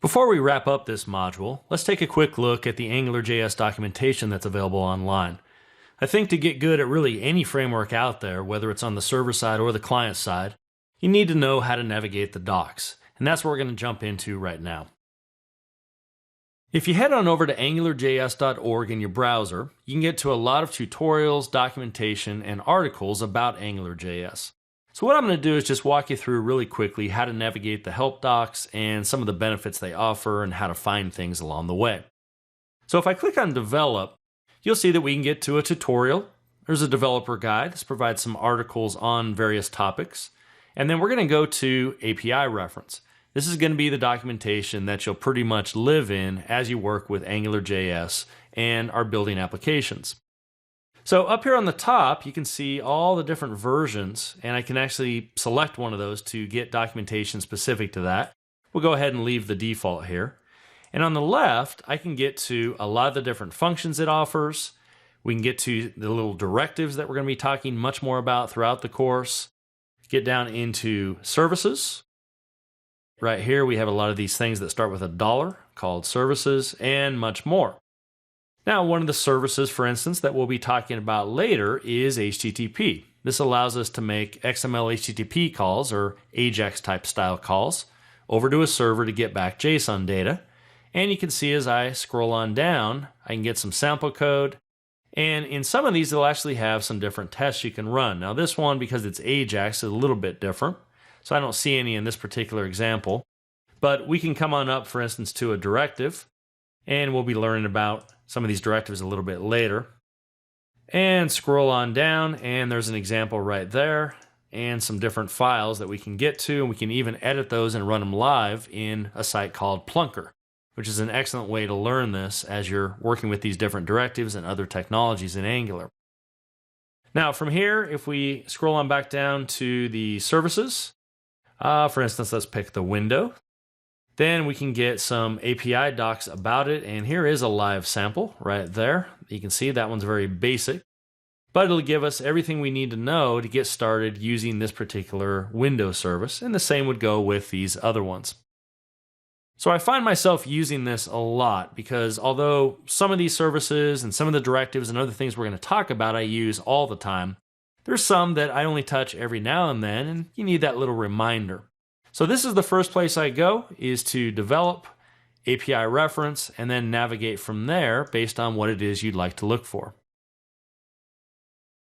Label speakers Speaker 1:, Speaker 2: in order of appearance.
Speaker 1: Before we wrap up this module, let's take a quick look at the AngularJS documentation that's available online. I think to get good at really any framework out there, whether it's on the server side or the client side, you need to know how to navigate the docs, and that's what we're going to jump into right now. If you head on over to AngularJS.org in your browser, you can get to a lot of tutorials, documentation, and articles about AngularJS. So what I'm going to do is just walk you through really quickly how to navigate the help docs and some of the benefits they offer and how to find things along the way. So if I click on Develop, you'll see that we can get to a tutorial. There's a developer guide. This provides some articles on various topics. And then we're going to go to API reference. This is going to be the documentation that you'll pretty much live in as you work with AngularJS and are building applications. So up here on the top, you can see all the different versions, and I can actually select one of those to get documentation specific to that. We'll go ahead and leave the default here. And on the left, I can get to a lot of the different functions it offers. We can get to the little directives that we're going to be talking much more about throughout the course. Get down into services. Right here, we have a lot of these things that start with $1 called services and much more. Now, one of the services, for instance, that we'll be talking about later is HTTP. This allows us to make XML HTTP calls or AJAX type style calls over to a server to get back JSON data. And you can see as I scroll on down, I can get some sample code. And in some of these, they'll actually have some different tests you can run. Now this one, because it's AJAX, is a little bit different. So I don't see any in this particular example. But we can come on up, for instance, to a directive. And we'll be learning about some of these directives a little bit later. And scroll on down, and there's an example right there. And some different files that we can get to. And we can even edit those and run them live in a site called Plunker, which is an excellent way to learn this as you're working with these different directives and other technologies in Angular. Now from here, if we scroll on back down to the services, for instance, let's pick the window. Then we can get some API docs about it, and here is a live sample right there. You can see that one's very basic, but it'll give us everything we need to know to get started using this particular window service, and the same would go with these other ones. So I find myself using this a lot because although some of these services and some of the directives and other things we're going to talk about I use all the time, there's some that I only touch every now and then, and you need that little reminder. So this is the first place I go, is to develop, API reference, and then navigate from there based on what it is you'd like to look for.